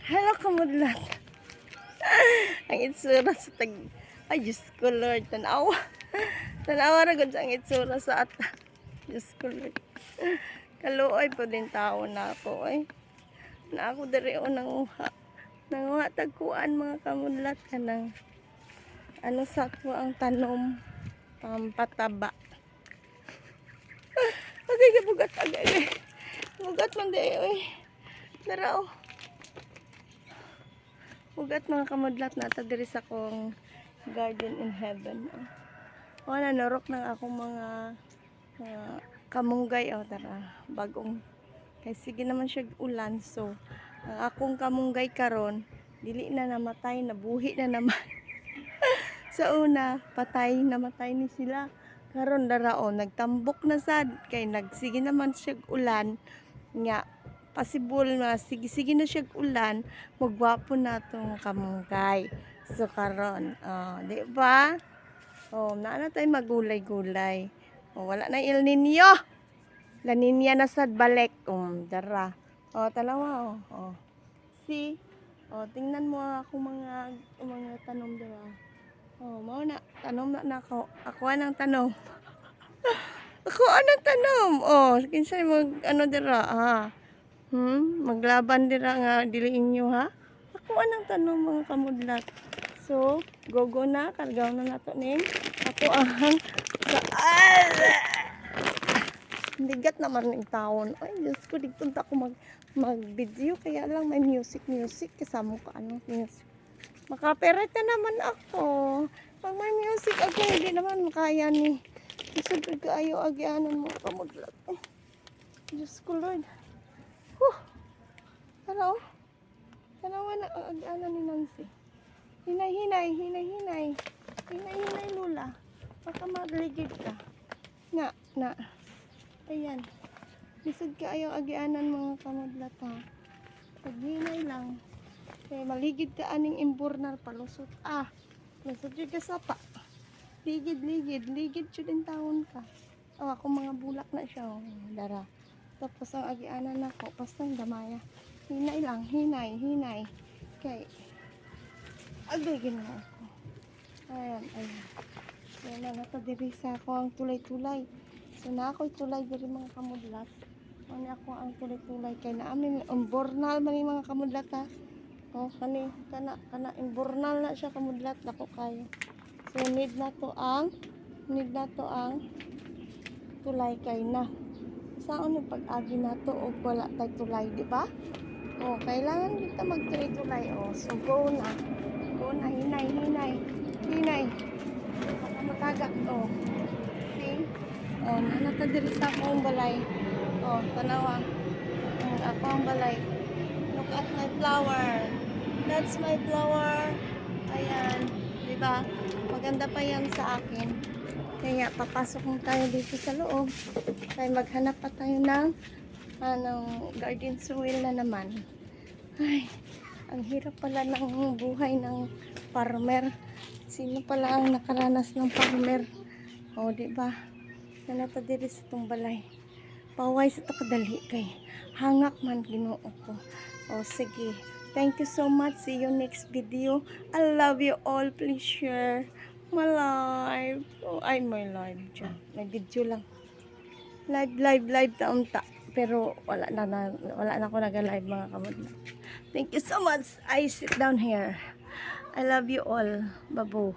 Hello, kamudlat. Ang itsura sa tag... Ay, Diyos ko, Lord. Tanawa. Tanawa na gud ang itsura sa ata. Diyos ko, Lord. Kaluoy po din tao na ako, eh. Na ako dari o nanguha. Nanguha tagkuan mga kamudlat ka ng... Ano sa to ang tanom. Pampataba. Okay, bugat agad, eh. Bugat man di, eh. Dara, oh. Ugat mga kamudlat na ito diri sa akong garden in heaven. Wala narok ng akong mga kamunggay. Tara, bagong. Kaya sige naman siya ulan. So, ang akong kamunggay karon dili na namatay, nabuhi na naman. Sa una, patay, namatay ni sila. Karon darao, nagtambok na sad. Kaya nagsige naman siya ulan. Nga, possible na sige na siya ulan, magwapo na itong kamunggay. So karon, di ba? Naana tayo magulay-gulay. Wala na El Nino. La Nina na sad balik. Dara. Talawa. See? Tingnan mo ako mga tanom dira. Mao na tanom na ako. Ako anang tanom. Ako anang tanom. Kinsa mag ano dira maglaban dira nga dili inyo ha. Ako anang tanong mga kamudlat. So, gogo na kargaw na nato ning ako ang bigat naman ng taon. Ay, Diyos ko, dito ako mag-video. Kaya lang may music kasama ko music. Makaperet na naman ako. Pag may music ako, hindi naman makaya ni. Isod ko ayaw agyanan mo kamudlat. Diyos ko, Lord. Hello? Tanawa na agyanan ni Nancy. Hinay, Lula. Baka magligid ka. Na. Ayan. Lisod ka ayaw agyanan mga kamudlat ha. Paghinay lang. Kaya maligid ka aning imbornar palusot. Lusot yung kasapa. Ligid. Ligid siya din taon ka. Ako mga bulak na siya. Dara. Tapos ang agyanan ako. Pastang damaya. Hinay lang. Okay. Agigin mo ako. Ayan. Yan na natadiri sa ako ang tulay-tulay. So na ako'y tulay diri mga kamudlat. Ano ako ang tulay-tulay. Kaya na amin imbornal man yung mga kamudlat ha. Kana imbornal na siya kamudlat. Dako kayo. So need na to ang tulay kay na. Saan yung pag-agi na to o wala tayo tulay, di ba? Kailangan kita magtulay-tulay. So go na, hinay. Baka matagak. See? Nanatadiri sa akong balay. Tanawa. Ako ang balay. Look at my flower. That's my flower. Ayan. Diba? Maganda pa yan sa akin. Kaya papasok mo tayo dito sa loob. Kaya maghanap pa tayo ng garden soil na naman. Ay, ang hirap pala ng buhay ng farmer. Sino pala ang nakaranas ng farmer? Diba? Nanatadiri sa itong balay. Paway sa takadali kay hangak man Ginoo ko. Sige. Thank you so much. See you next video. I love you all. Please share my live. My live dyan. May video lang. Live taon-ta. Pero wala na ako nag-live mga kamudlat. Thank you so much. I sit down here. I love you all. Babo.